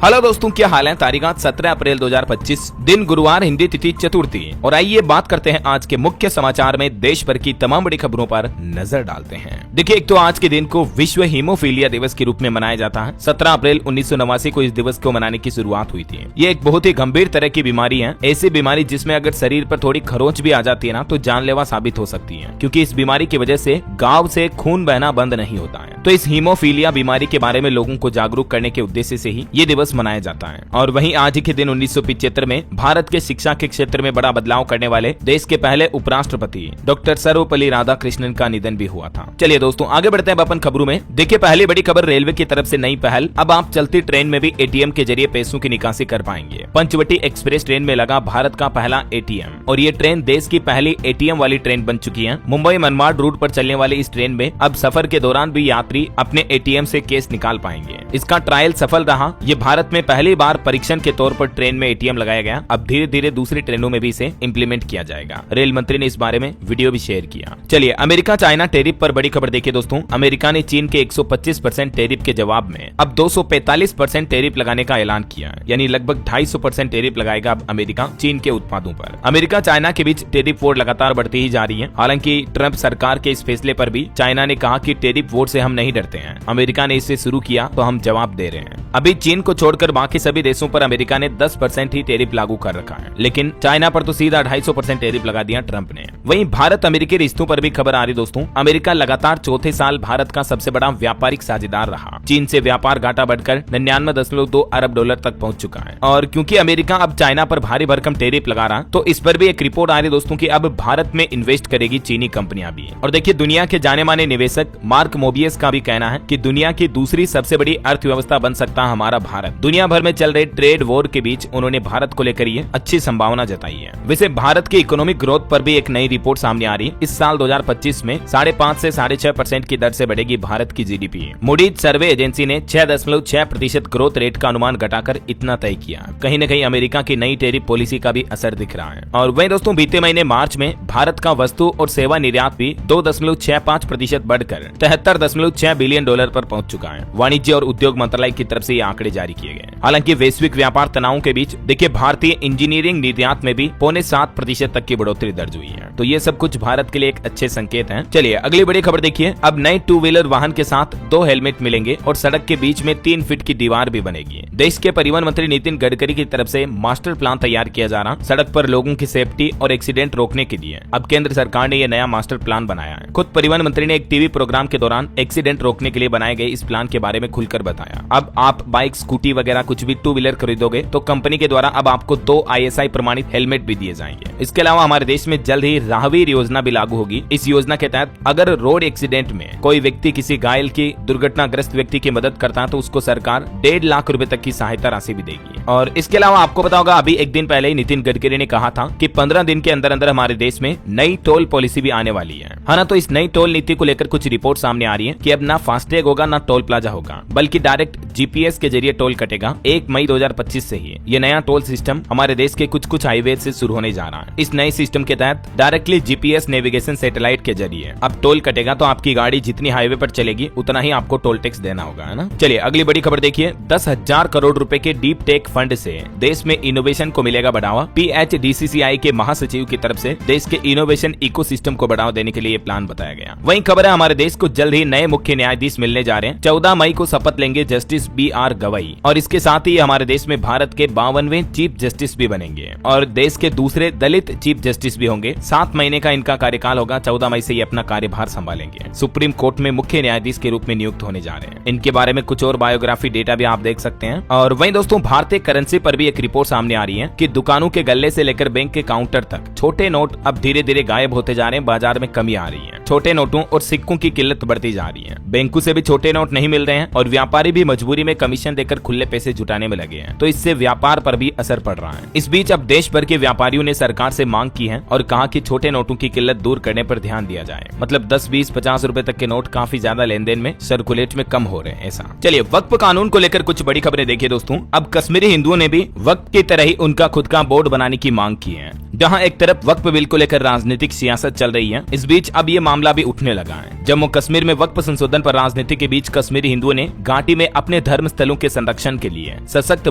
Hello दोस्तों, क्या हाल है। तारीख 17 अप्रैल 2025, दिन गुरुवार, हिंदी तिथि चतुर्थी। और आइए बात करते हैं आज के मुख्य समाचार में देश भर की तमाम बड़ी खबरों पर नजर डालते हैं। देखिए, एक तो आज के दिन को विश्व हीमोफीलिया दिवस के रूप में मनाया जाता है। 17 अप्रैल 1989 को इस दिवस को मनाने की शुरुआत हुई थी। ये एक बहुत ही गंभीर तरह की बीमारी है, ऐसी बीमारी जिसमें अगर शरीर पर थोड़ी खरोंच भी आ जाती है ना तो जानलेवा साबित हो सकती है, क्योंकि इस बीमारी की वजह से गाँव से खून बहना बंद नहीं होता है। तो इस हीमोफीलिया बीमारी के बारे में लोगों को जागरूक करने के उद्देश्य से ही ये दिवस मनाया जाता है। और वहीं आज ही के दिन 1975 में भारत के शिक्षा के क्षेत्र में बड़ा बदलाव करने वाले देश के पहले उपराष्ट्रपति डॉक्टर सर्वपल्ली राधाकृष्णन का निधन भी हुआ था। चलिए दोस्तों, आगे बढ़ते हैं अपन खबरों में। देखिए, पहली बड़ी खबर रेलवे की तरफ से नई पहल। अब आप चलती ट्रेन में भी एटीएम के जरिए पैसों की निकासी कर पाएंगे। पंचवटी एक्सप्रेस ट्रेन में लगा भारत का पहला एटीएम, और ये ट्रेन देश की पहली एटीएम वाली ट्रेन बन चुकी है। मुंबई मनमाड रूट पर चलने वाली इस ट्रेन में अब सफर के दौरान भी यात्री अपने एटीएम से कैश निकाल पाएंगे। इसका ट्रायल सफल रहा। ये भारत में पहली बार परीक्षण के तौर पर ट्रेन में एटीएम लगाया गया। अब धीरे धीरे दूसरी ट्रेनों में भी इसे इम्प्लीमेंट किया जाएगा। रेल मंत्री ने इस बारे में वीडियो भी शेयर किया। चलिए, अमेरिका चाइना टैरिफ पर बड़ी खबर देखिए दोस्तों। अमेरिका ने चीन के 125% टैरिफ के जवाब में अब 245% टैरिफ लगाने का ऐलान किया, यानी लगभग 250% टैरिफ लगाएगा अब अमेरिका चीन के उत्पादों पर। अमेरिका चाइना के बीच टैरिफ वॉर लगातार बढ़ती ही जा रही है। हालांकि ट्रंप सरकार के इस फैसले पर भी चाइना ने कहा कि टैरिफ वॉर से हम नहीं डरते हैं, अमेरिका ने इसे शुरू किया तो हम जवाब दे रहे हैं। अभी चीन को छोड़कर बाकी सभी देशों पर अमेरिका ने 10% ही टैरिफ लागू कर रखा है, लेकिन चाइना पर तो सीधा 250% टैरिफ लगा दिया ट्रंप ने। वहीं भारत अमेरिकी रिश्तों पर भी खबर आ रही दोस्तों। अमेरिका लगातार चौथे साल भारत का सबसे बड़ा व्यापारिक साझेदार रहा। चीन से व्यापार घाटा बढ़कर 99.2 अरब डॉलर तक पहुंच चुका है। और क्योंकि अमेरिका अब चाइना पर भारी भरकम टैरिफ लगा रहा, तो इस पर भी एक रिपोर्ट आ रही दोस्तों कि अब भारत में इन्वेस्ट करेगी चीनी कंपनियां भी। और देखिए, दुनिया के जाने माने निवेशक मार्क मोबियस का भी कहना है कि दुनिया की दूसरी सबसे बड़ी अर्थव्यवस्था बन सकता है हमारा भारत। दुनिया भर में चल रहे ट्रेड वॉर के बीच उन्होंने भारत को लेकर ये अच्छी संभावना जताई है। वैसे भारत की इकोनॉमिक ग्रोथ पर भी एक नई रिपोर्ट सामने आ रही है। इस साल 2025 में 5.5 से 6.5% की दर से बढ़ेगी भारत की जीडीपी। मूडीज सर्वे एजेंसी ने 6.6% ग्रोथ रेट का अनुमान घटाकर इतना तय किया। कहीं न कहीं अमेरिका की नई टैरिफ पॉलिसी का भी असर दिख रहा है। और वहीं दोस्तों, बीते महीने मार्च में भारत का वस्तु और सेवा निर्यात भी 2.65% बढ़कर 73.6 बिलियन डॉलर पर पहुंच चुका है। वाणिज्य और उद्योग मंत्रालय की तरफ से ये आंकड़े जारी किए गए। हालांकि वैश्विक व्यापार तनावों के बीच देखिए, भारतीय इंजीनियरिंग निर्यात में भी 0.7% तक की बढ़ोतरी दर्ज हुई है। तो ये सब कुछ भारत के लिए एक अच्छे संकेत हैं। चलिए, अगली बड़ी खबर देखिए। अब नए 2 व्हीलर वाहन के साथ 2 हेलमेट मिलेंगे और सड़क के बीच में 3 फीट की दीवार भी बनेगी। देश के परिवहन मंत्री नितिन गडकरी की तरफ से मास्टर प्लान तैयार किया जा रहा सड़क पर लोगों की सेफ्टी और एक्सीडेंट रोकने के लिए। अब केंद्र सरकार ने यह नया मास्टर प्लान बनाया है। खुद परिवहन मंत्री ने एक टीवी प्रोग्राम के दौरान एक्सीडेंट रोकने के लिए बनाए गए इस प्लान के बारे में खुलकर बताया। अब आप बाइक, स्कूटी वगैरह कुछ भी 2 व्हीलर खरीदोगे तो कंपनी के द्वारा अब आपको 2 ISI प्रमाणित हेलमेट भी दिए जाएंगे। इसके अलावा हमारे देश में जल्द ही राहवीर योजना भी लागू होगी। इस योजना के तहत अगर रोड एक्सीडेंट में कोई व्यक्ति किसी घायल की दुर्घटनाग्रस्त व्यक्ति की मदद करता है तो उसको सरकार 1.5 लाख रुपए तक की सहायता राशि भी देगी। और इसके अलावा आपको पता होगा, अभी एक दिन पहले ही नितिन गडकरी ने कहा था कि 15 दिन के अंदर अंदर हमारे देश में नई टोल पॉलिसी भी आने वाली है। ना तो इस नई टोल नीति को लेकर कुछ रिपोर्ट सामने आ रही है कि अब ना फास्टैग होगा ना टोल प्लाजा होगा, बल्कि डायरेक्ट GPS के जरिए टोल कटेगा 1 मई 2025 से ही। ये नया टोल सिस्टम हमारे देश के कुछ हाईवे से शुरू होने जा रहा है। इस नए सिस्टम के तहत डायरेक्टली GPS नेविगेशन सैटेलाइट के जरिए अब टोल कटेगा, तो आपकी गाड़ी जितनी हाईवे पर चलेगी उतना ही आपको टोल टैक्स देना होगा, है ना। चलिए, अगली बड़ी खबर देखिए। 10,000 करोड़ रुपए के डीप टेक फंड से देश में इनोवेशन को मिलेगा बढ़ावा। PHDCCI के महासचिव की तरफ से देश के इनोवेशन इकोसिस्टम को बढ़ावा देने के लिए प्लान बताया गया। वहीं खबर है, हमारे देश को जल्द ही नए मुख्य न्यायाधीश मिलने जा रहे हैं। 14 मई को शपथ लेंगे जस्टिस BR गवई, और इसके साथ ही हमारे देश में भारत के 52वें चीफ जस्टिस भी बनेंगे और देश के दूसरे दलित चीफ जस्टिस भी होंगे। 7 महीने का इनका कार्यकाल होगा। 14 मई से ये अपना कार्यभार संभालेंगे। सुप्रीम कोर्ट में मुख्य न्यायाधीश के रूप में नियुक्त होने जा रहे हैं। इनके बारे में कुछ और बायोग्राफी डेटा भी आप देख सकते हैं। और वहीं दोस्तों, भारतीय करेंसी पर भी एक रिपोर्ट सामने आ रही है कि दुकानों के गल्ले से लेकर बैंक के काउंटर तक छोटे नोट अब धीरे धीरे गायब होते जा रहे हैं। बाजार में कमी आ रही है। छोटे नोटों और सिक्कों की किल्लत बढ़ती जा रही है। बैंकों से भी छोटे नोट नहीं मिल रहे हैं और व्यापारी भी मजबूरी में कमीशन देकर खुले पैसे जुटाने में लगे हैं। तो इससे व्यापार पर भी असर पड़ रहा है। इस बीच अब देश भर के व्यापारियों ने सरकार से मांग की है और कहा कि छोटे नोटों की किल्लत दूर करने पर ध्यान दिया जाए। मतलब 10, 20, 50 रुपए तक के नोट काफी ज्यादा लेन देन में सर्कुलेट में कम हो रहे हैं ऐसा। चलिए, वक्फ कानून को लेकर कुछ बड़ी खबरें देखिए दोस्तों। अब कश्मीरी हिंदुओं ने भी वक्फ की तरह ही उनका खुद का बोर्ड बनाने की मांग की है। जहां एक तरफ वक्फ बिल को लेकर राजनीतिक सियासत चल रही है, इस बीच अब ये मामला भी उठने लगा है। जम्मू कश्मीर में वक्फ संशोधन पर राजनीति के बीच कश्मीरी हिंदुओं ने घाटी में अपने धर्म स्थलों के संरक्षण के लिए सशक्त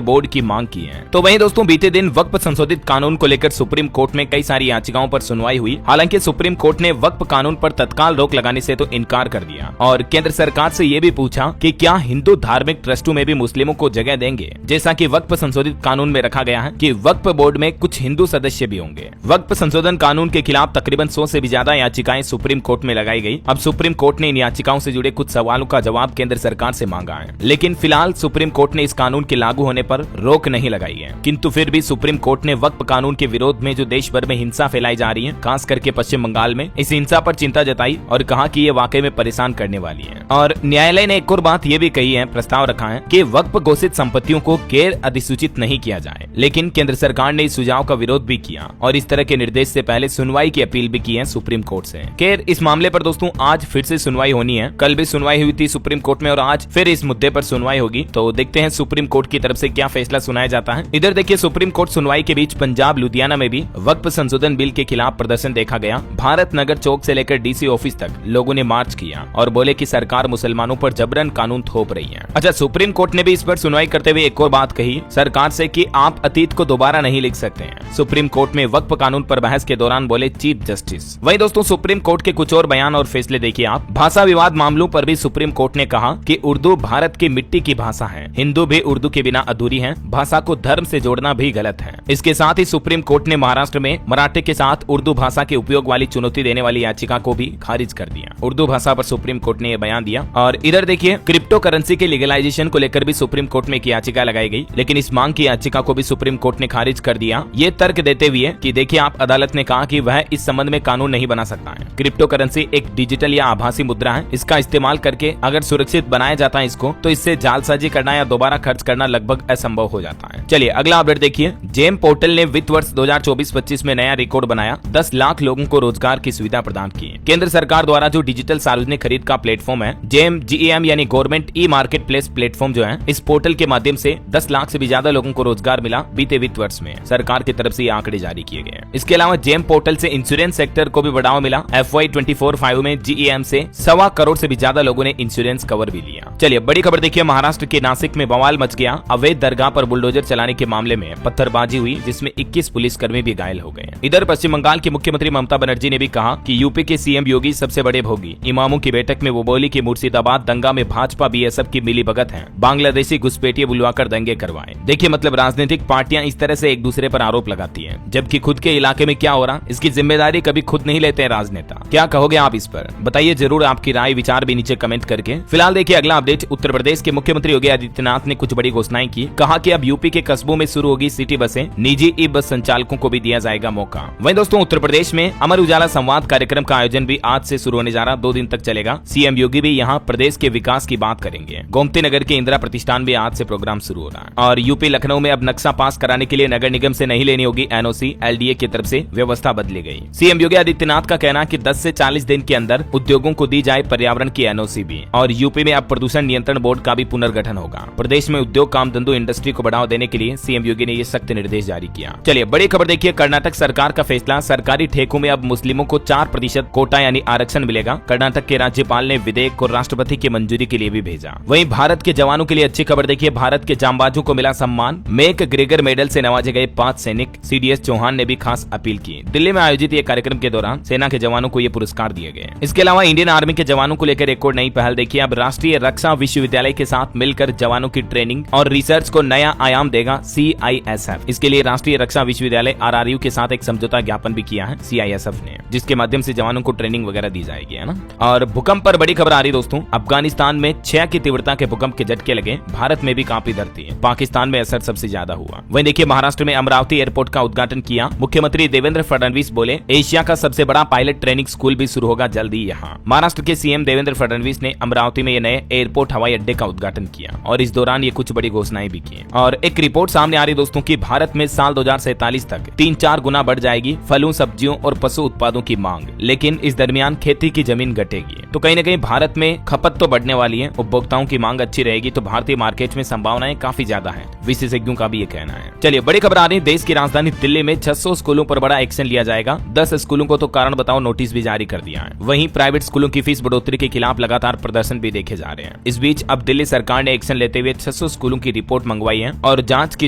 बोर्ड की मांग की है। तो वहीं दोस्तों बीते दिन वक्फ संशोधित कानून को लेकर सुप्रीम कोर्ट में कई सारी याचिकाओं पर सुनवाई हुई। हालांकि सुप्रीम कोर्ट ने वक्फ कानून पर तत्काल रोक लगाने से तो इनकार कर दिया और केंद्र सरकार से ये भी पूछा कि क्या हिंदू धार्मिक ट्रस्टों में भी मुस्लिमों को जगह देंगे, जैसा कि वक्फ संशोधित कानून में रखा गया है कि वक्फ बोर्ड में कुछ हिंदू सदस्य भी होंगे। वक्फ संशोधन कानून के खिलाफ तकरीबन 100 से भी ज्यादा याचिकाएं सुप्रीम कोर्ट में लगाई गई। अब सुप्रीम कोर्ट ने इन याचिकाओं से जुड़े कुछ सवालों का जवाब केंद्र सरकार से मांगा है, लेकिन फिलहाल सुप्रीम कोर्ट ने इस कानून के लागू होने पर रोक नहीं लगाई है। किंतु फिर भी सुप्रीम कोर्ट ने वक्फ कानून के विरोध में जो देश भर में हिंसा फैलाई जा रही है, खास करके पश्चिम बंगाल में, इस हिंसा पर चिंता जताई और कहा कि ये वाकई में परेशान करने वाली है। और न्यायालय ने एक और बात ये भी कही है, प्रस्ताव रखा है कि वक्फ घोषित संपत्तियों को गैर अधिसूचित नहीं किया जाए। लेकिन केंद्र सरकार ने इस सुझाव का विरोध भी किया और इस तरह के निर्देश से पहले सुनवाई की अपील भी की है सुप्रीम कोर्ट से। खैर इस मामले पर दोस्तों आज फिर से सुनवाई होनी है। कल भी सुनवाई हुई थी सुप्रीम कोर्ट में और आज फिर इस मुद्दे पर सुनवाई होगी। तो देखते हैं सुप्रीम कोर्ट की तरफ से क्या फैसला सुनाया जाता है। इधर देखिए सुप्रीम कोर्ट सुनवाई के बीच पंजाब लुधियाना में भी वक्फ संशोधन बिल के खिलाफ प्रदर्शन देखा गया। भारत नगर चौक से लेकर डीसी ऑफिस तक लोगों ने मार्च किया और बोले कि सरकार मुसलमानों पर जबरन कानून थोप रही है। अच्छा, सुप्रीम कोर्ट ने भी इस पर सुनवाई करते हुए एक और बात कही सरकार से कि आप अतीत को दोबारा नहीं लिख सकते हैं। सुप्रीम कोर्ट में वक्फ कानून पर बहस के दौरान बोले चीफ जस्टिस। वहीं दोस्तों सुप्रीम कोर्ट के कुछ और बयान और फैसले देखिए आप। भाषा विवाद मामलों पर भी सुप्रीम कोर्ट ने कहा कि उर्दू भारत की मिट्टी की भाषा है, हिंदू भी उर्दू के बिना अधूरी है, भाषा को धर्म से जोड़ना भी गलत है। इसके साथ ही सुप्रीम कोर्ट ने महाराष्ट्र में मराठी के साथ उर्दू भाषा के उपयोग वाली चुनौती देने वाली याचिका को भी खारिज कर दिया। उर्दू भाषा पर सुप्रीम कोर्ट ने यह बयान दिया। और इधर देखिए क्रिप्टो करेंसी के लीगलाइजेशन को लेकर भी सुप्रीम कोर्ट में एक याचिका लगाई गई, लेकिन इस मांग की याचिका को भी सुप्रीम कोर्ट ने खारिज कर दिया। ये तर्क देते हुए कि देखिए आप, अदालत ने कहा कि वह इस संबंध में कानून नहीं बना सकता है। क्रिप्टो करेंसी एक डिजिटल या आभासी मुद्रा है। इसका इस्तेमाल करके अगर सुरक्षित बनाया जाता है इसको, तो इससे जालसाजी करना या दोबारा खर्च करना लगभग असंभव हो जाता है। चलिए अगला अपडेट देखिए। जेम पोर्टल ने वित्त वर्ष 2024-25 में नया रिकॉर्ड बनाया, 10 लाख लोगों को रोजगार की सुविधा प्रदान की। केंद्र सरकार द्वारा जो डिजिटल सार्वजनिक खरीद का प्लेटफॉर्म है जेम GEM यानी government e market place platform जो है, इस पोर्टल के माध्यम से 10 लाख से भी ज्यादा लोगों को रोजगार मिला बीते वित्त वर्ष में। सरकार की तरफ से ये आंकड़े जारी किए गए। इसके अलावा जेम पोर्टल से इंश्योरेंस सेक्टर को भी बढ़ावा मिला। FY 24-25 में GEM से 1.25 करोड़ से भी ज्यादा लोगों ने इंश्योरेंस कवर भी लिया। चलिए बड़ी खबर देखिए। महाराष्ट्र के नासिक में बवाल मच गया। अवैध दरगाह पर बुलडोजर चलाने के मामले में पत्थरबाजी हुई, जिसमें 21 पुलिसकर्मी भी घायल हो गए। इधर पश्चिम बंगाल की मुख्यमंत्री ममता बनर्जी ने भी कहा कि यूपी के CM योगी सबसे बड़े भोगी। इमामों की बैठक में वो बोली कि मुर्शिदाबाद दंगा में भाजपा BSF की मिलीभगत है, बांग्लादेशी घुसपैठिए बुलवाकर दंगे करवाए। देखिए मतलब राजनीतिक पार्टियां इस तरह से एक दूसरे पर आरोप लगाती हैं, जबकि खुद के इलाके में क्या हो रहा इसकी जिम्मेदारी कभी खुद नहीं लेते हैं राजनेता। क्या कहोगे आप इस पर? बताइए जरूर आपकी राय विचार भी नीचे कमेंट करके। फिलहाल देखिए अगला अपडेट। उत्तर प्रदेश के मुख्यमंत्री योगी आदित्यनाथ ने कुछ बड़ी घोषणाएं की। कहा कि अब यूपी के कस्बों में शुरू होगी सिटी बसें, निजी ई बस संचालकों को भी दिया जाएगा मौका। वहीं दोस्तों उत्तर प्रदेश में अमर उजाला संवाद कार्यक्रम का आयोजन भी आज से शुरू होने जा रहा, 2 दिन तक चलेगा। CM योगी भी यहाँ प्रदेश के विकास की बात करेंगे। गोमती नगर के इंदिरा प्रतिष्ठान भी आज से प्रोग्राम शुरू हो रहा है। और यूपी लखनऊ में अब नक्शा पास कराने के लिए नगर निगम से नहीं लेनी होगी NOC, LDA की तरफ से व्यवस्था बदली गई। CM योगी आदित्यनाथ का कहना कि 10 से 40 दिन के अंदर उद्योगों को दी जाए पर्यावरण की NOC भी। और यूपी में अब प्रदूषण नियंत्रण बोर्ड का भी पुनर्गठन होगा। प्रदेश में उद्योग काम धंधों इंडस्ट्री को बढ़ावा देने के लिए CM योगी ने ये सख्त निर्देश जारी किया। चलिए बड़ी खबर देखिए। कर्नाटक सरकार का फैसला, सरकारी ठेकों में अब मुस्लिमों को 4% कोटा यानी आरक्षण मिलेगा। कर्नाटक के राज्यपाल ने विधेयक को राष्ट्रपति की मंजूरी के लिए भी भेजा। वहीं भारत के जवानों के लिए अच्छी खबर देखिए। भारत के जांबाजों को मिला सम्मान, मेक ग्रेगर मेडल से नवाजे गए 5 सैनिक। CDS चौहान ने भी खास अपील की। दिल्ली में आयोजित ये कार्यक्रम के दौरान सेना के जवानों को ये पुरस्कार दिए गए। इसके अलावा इंडियन आर्मी के जवानों को लेकर एक और नई पहल देखिए। अब राष्ट्रीय रक्षा विश्वविद्यालय के साथ मिलकर जवानों की ट्रेनिंग और रिसर्च को नया आयाम देगा CISF। इसके लिए राष्ट्रीय रक्षा विश्वविद्यालय RRU के साथ एक समझौता ज्ञापन भी किया है CISF ने, जिसके माध्यम से जवानों को ट्रेनिंग वगैरह दी जाएगी, है ना। और भूकंप पर बड़ी खबर आ रही दोस्तों। अफगानिस्तान में 6 की तीव्रता के भूकंप के झटके लगे। भारत में भी कांपी धरती है। पाकिस्तान में असर सबसे ज्यादा हुआ। वहीं देखिए महाराष्ट्र में अमरावती एयरपोर्ट का उद्घाटन किया। मुख्यमंत्री देवेंद्र फडणवीस बोले एशिया का सबसे बड़ा पायलट ट्रेनिंग स्कूल भी शुरू होगा जल्दी यहाँ। महाराष्ट्र के CM देवेंद्र फडणवीस ने अमरावती में ये नए एयरपोर्ट हवाई अड्डे का उद्घाटन किया और इस दौरान ये कुछ बड़ी घोषणाएं भी की। और एक रिपोर्ट सामने आ रही दोस्तों की भारत में साल 2047 तक 3-4 गुना बढ़ जाएगी फलों, सब्जियों और पशु उत्पादों की मांग, लेकिन इस दरमियान खेती की जमीन घटेगी। तो कहीं न कहीं भारत में खपत तो बढ़ने वाली है, उपभोक्ताओं की मांग अच्छी रहेगी, तो भारतीय मार्केट में संभावनाएं काफी ज्यादा है, विशेषज्ञों का भी ये कहना है। चलिए बड़ी खबर आ रही है। देश की राजधानी दिल्ली में 6 600 स्कूलों पर बड़ा एक्शन लिया जाएगा। 10 स्कूलों को तो कारण बताओ नोटिस भी जारी कर दिया है। वहीं प्राइवेट स्कूलों की फीस बढ़ोतरी के खिलाफ लगातार प्रदर्शन भी देखे जा रहे हैं। इस बीच अब दिल्ली सरकार ने एक्शन लेते हुए 600 स्कूलों की रिपोर्ट मंगवाई है और जांच की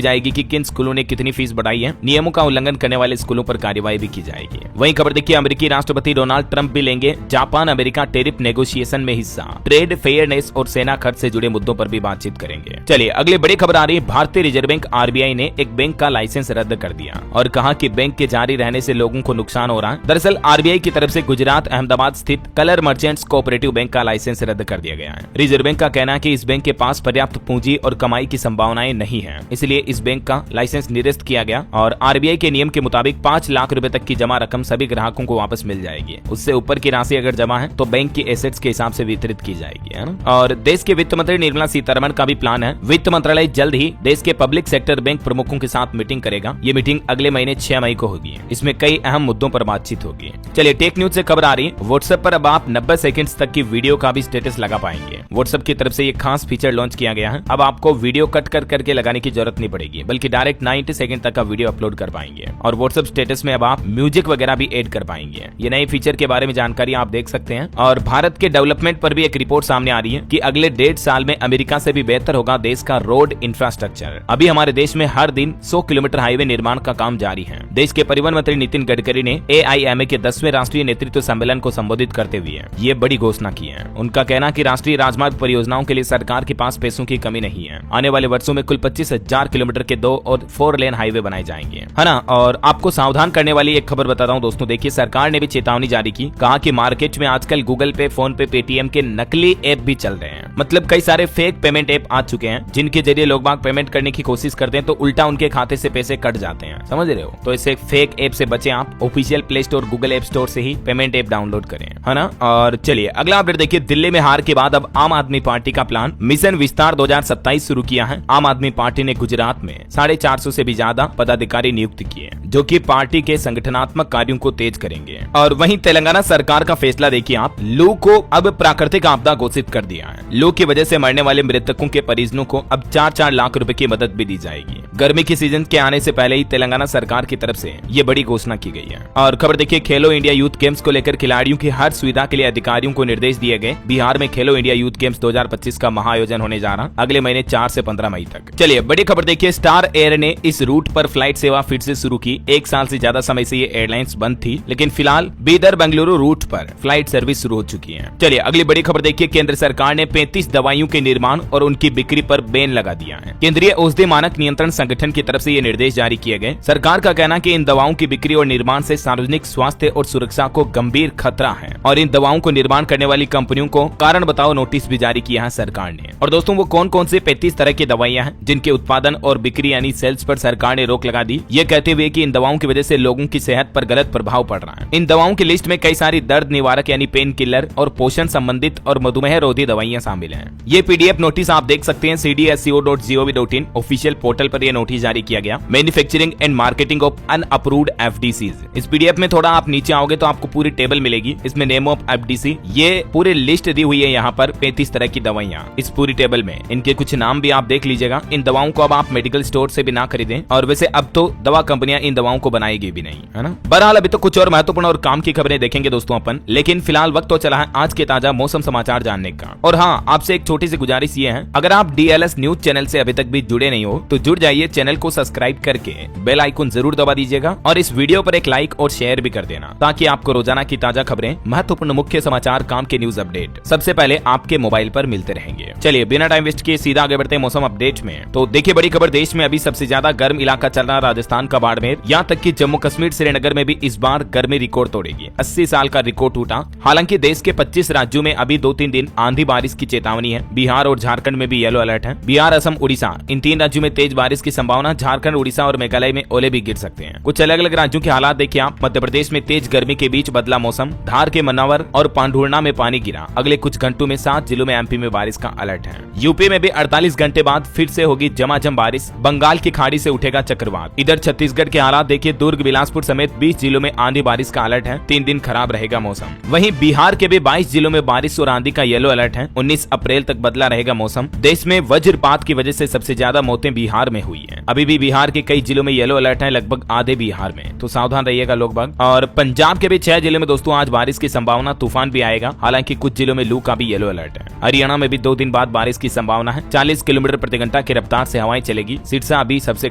जाएगी कि किन स्कूलों ने कितनी फीस बढ़ाई है। नियमों का उल्लंघन करने वाले स्कूलों पर कार्रवाई भी की जाएगी। वहीं खबर देखिए, अमेरिकी राष्ट्रपति डोनाल्ड ट्रंप भी लेंगे जापान अमेरिका टेरिफ नेगोशिएशन में हिस्सा। ट्रेड फेयरनेस और सेना खर्च से जुड़े मुद्दों पर भी बातचीत करेंगे। चलिए अगली बड़ी खबर आ रही है। भारतीय रिजर्व बैंक आरबीआई ने एक बैंक का लाइसेंस रद्द कर दिया और कहा कि बैंक के जारी रहने से लोगों को नुकसान हो रहा है। दरअसल आरबीआई की तरफ से गुजरात अहमदाबाद स्थित कलर मर्चेंट्स कोऑपरेटिव बैंक का लाइसेंस रद्द कर दिया गया है। रिजर्व बैंक का कहना है कि इस बैंक के पास पर्याप्त पूंजी और कमाई की संभावनाएं नहीं है, इसलिए इस बैंक का लाइसेंस निरस्त किया गया और आरबीआई के नियम के मुताबिक 5 लाख रुपए तक की जमा रकम सभी ग्राहकों को वापस मिल जाएगी। उससे ऊपर की राशि अगर जमा है तो बैंक की एसेट्स के हिसाब से वितरित की जाएगी, है ना। और देश के वित्त मंत्री निर्मला सीतारमण का भी प्लान है। वित्त मंत्रालय जल्द ही देश के पब्लिक सेक्टर बैंक प्रमुखों के साथ मीटिंग करेगा। ये मीटिंग अगले महीने 6 मई को होगी। इसमें कई अहम मुद्दों पर बातचीत होगी। चलिए टेक न्यूज से खबर आ रही है। व्हाट्सएप पर अब आप 90 सेकंड्स तक की वीडियो का भी स्टेटस लगा पाएंगे। व्हाट्सएप की तरफ से ये खास फीचर लॉन्च किया गया है। अब आपको वीडियो कट करके लगाने की जरूरत नहीं पड़ेगी, बल्कि डायरेक्ट 90 सेकंड तक का वीडियो अपलोड कर पाएंगे। और व्हाट्सएप स्टेटस में अब आप म्यूजिक वगैरह भी ऐड कर पाएंगे। ये नए फीचर के बारे में जानकारी आप देख सकते हैं। और भारत के डेवलपमेंट पर भी एक रिपोर्ट सामने आ रही है कि अगले 1.5 साल में अमेरिका से भी बेहतर होगा देश का रोड इंफ्रास्ट्रक्चर। अभी हमारे देश में हर दिन 100 किलोमीटर हाईवे निर्माण का काम जारी है। देश के परिवहन मंत्री नितिन गडकरी ने AIMA के 10वें राष्ट्रीय नेतृत्व सम्मेलन को संबोधित करते हुए ये बड़ी घोषणा की है। उनका कहना कि राष्ट्रीय राजमार्ग परियोजनाओं के लिए सरकार के पास पैसों की कमी नहीं है। आने वाले वर्षों में कुल 25,000 किलोमीटर के 2 और 4 लेन हाईवे बनाए जाएंगे, है ना। और आपको सावधान करने वाली एक खबर बताता हूँ दोस्तों। देखिए सरकार ने भी चेतावनी जारी की, कहा कि मार्केट में आजकल गूगल पे, फोन पे, पेटीएम के नकली ऐप भी चल रहे हैं। मतलब कई सारे फेक पेमेंट ऐप आ चुके हैं जिनके जरिए लोग बाग पेमेंट करने की कोशिश करते हैं तो उल्टा उनके खाते से पैसे कट जाते हैं, समझ रहे हो। तो इसे फेक ऐप से बचे आप। Official play store Google app store से ही पेमेंट ऐप डाउनलोड करें, है ना। और चलिए अगला अपडेट देखिए। दिल्ली में हार के बाद अब आम आदमी पार्टी का प्लान मिशन विस्तार 2027 शुरू किया है। आम आदमी पार्टी ने गुजरात में 450 से भी ज्यादा पदाधिकारी नियुक्त किए जो कि पार्टी के संगठनात्मक कार्यों को तेज करेंगे। और वहीं तेलंगाना सरकार का फैसला देखिए आप। लू को अब प्राकृतिक आपदा घोषित कर दिया है। लू की वजह से मरने वाले मृतकों के परिजनों को अब 4-4 लाख रुपए की मदद भी दी जाएगी। गर्मी की सीजन के आने से पहले ही तेलंगाना सरकार की तरफ से ये बड़ी घोषणा की गई है। और खबर देखिए, खेलो इंडिया यूथ गेम्स को लेकर खिलाड़ियों की हर सुविधा के लिए अधिकारियों को निर्देश दिए गए। बिहार में खेलो इंडिया यूथ गेम्स 2025 का महाआयोजन होने जा रहा अगले महीने 4 से 15 मई तक। चलिए बड़ी खबर देखिए, स्टार एयर ने इस रूट पर फ्लाइट सेवा फिर से शुरू की। 1 साल से ज्यादा समय से ये एयरलाइंस बंद थी, लेकिन फिलहाल बीदर बेंगलुरु रूट पर फ्लाइट सर्विस शुरू हो चुकी है। चलिए अगली बड़ी खबर देखिए, केंद्र सरकार ने 35 दवाइयों के निर्माण और उनकी बिक्री पर बैन लगा दिया है। केंद्रीय औषधि मानक नियंत्रण संगठन की तरफ से ये निर्देश जारी किए गए। सरकार का कहना कि इन दवाओं की बिक्री और निर्माण से सार्वजनिक स्वास्थ्य और सुरक्षा को गंभीर खतरा है और इन दवाओं को निर्माण करने वाली कंपनियों को कारण बताओ नोटिस भी जारी किया है सरकार ने। और दोस्तों वो कौन कौन से 35 तरह की दवाइयां हैं जिनके उत्पादन और बिक्री यानी सेल्स पर सरकार ने रोक लगा दी, ये कहते हुए कि इन दवाओं की वजह से लोगों की सेहत पर गलत प्रभाव पड़ रहा है। इन दवाओं की लिस्ट में कई सारी दर्द निवारक यानी पेन किलर और पोषण संबंधित और मधुमेह रोधी दवाइयां शामिल हैं। ये PDF नोटिस आप देख सकते हैं cdsco.gov.in ऑफिशियल पोर्टल पर यह नोटिस जारी किया गया। Manufacturing and marketing of unapproved FDCs। इस PDF में थोड़ा आप नीचे आओगे तो आपको पूरी टेबल मिलेगी। इसमें नेम ऑफ FDC ये पूरी लिस्ट दी हुई है यहाँ पर 35 तरह की दवाइयां इस पूरी टेबल में। इनके कुछ नाम भी आप देख लीजिएगा। इन दवाओं को अब आप मेडिकल स्टोर से भी ना खरीदें और वैसे अब तो दवा कंपनियां इन दवाओं को बनाएगी भी नहीं, है ना। बहरहाल अभी तो कुछ और महत्वपूर्ण और काम की खबरें देखेंगे दोस्तों अपन, लेकिन फिलहाल वक्त तो चला है आज के ताजा मौसम समाचार जानने का। और हाँ, आपसे एक छोटी सी गुजारिश ये है, अगर आप DLS न्यूज चैनल से अभी तक भी जुड़े नहीं हो तो जुड़ जाइए। चैनल को सब्सक्राइब करके बेल आइकन जरूर दबा दीजिएगा और इस वीडियो पर एक लाइक और शेयर भी कर देना ताकि आपको रोजाना की ताजा खबरें, महत्वपूर्ण मुख्य समाचार, काम के न्यूज अपडेट सबसे पहले आपके मोबाइल पर मिलते रहेंगे। चलिए बिना टाइम वेस्ट किए सीधा आगे बढ़ते हैं मौसम अपडेट में। तो देखिए बड़ी खबर, देश में अभी सबसे ज्यादा गर्म इलाका चल रहा राजस्थान का बाड़मेर। यहाँ तक कि जम्मू कश्मीर श्रीनगर में भी इस बार गर्मी रिकॉर्ड तोड़ेगी। 80 साल का रिकॉर्ड टूटा। हालांकि देश के 25 राज्यों में अभी 2-3 दिन आंधी बारिश की चेतावनी है। बिहार और झारखंड में भी येलो अलर्ट है। बिहार, असम, उड़ीसा इन 3 राज्यों में तेज बारिश की संभावना। झारखंड, उड़ीसा और मेघालय में ओले भी गिर सकते हैं। कुछ अलग अलग राज्यों के हालात देखिए आप। मध्य प्रदेश में तेज गर्मी के बीच बदला मौसम। धार के मनावर और पांढुर्णा में पानी गिरा। अगले कुछ घंटों में 7 जिलों में MP में बारिश का अलर्ट है। यूपी में भी 48 घंटे बाद फिर से होगी झमाझम बारिश। बंगाल की खाड़ी से उठेगा चक्रवात। इधर छत्तीसगढ़ के हालात देखिए, दुर्ग, बिलासपुर समेत 20 जिलों में आंधी बारिश का अलर्ट है। 3 दिन खराब रहेगा मौसम। वहीं बिहार के भी 22 जिलों में बारिश और आंधी का येलो अलर्ट है। 19 अप्रैल तक बदला रहेगा मौसम। देश में वज्रपात की वजह से सबसे ज्यादा मौतें बिहार में हुई है। अभी भी बिहार के कई जिलों में येलो अलर्ट है, लगभग आधे बिहार में, तो सावधान रहिएगा लोग बाग। और पंजाब के भी 6 जिलों में दोस्तों आज बारिश की संभावना, तूफान भी आएगा, हालांकि कुछ जिलों में लू का भी येलो अलर्ट है। हरियाणा में भी 2 दिन बाद बारिश की संभावना है, 40 किलोमीटर प्रति घंटा की रफ्तार से हवाएं चलेगी। सिरसा अभी सबसे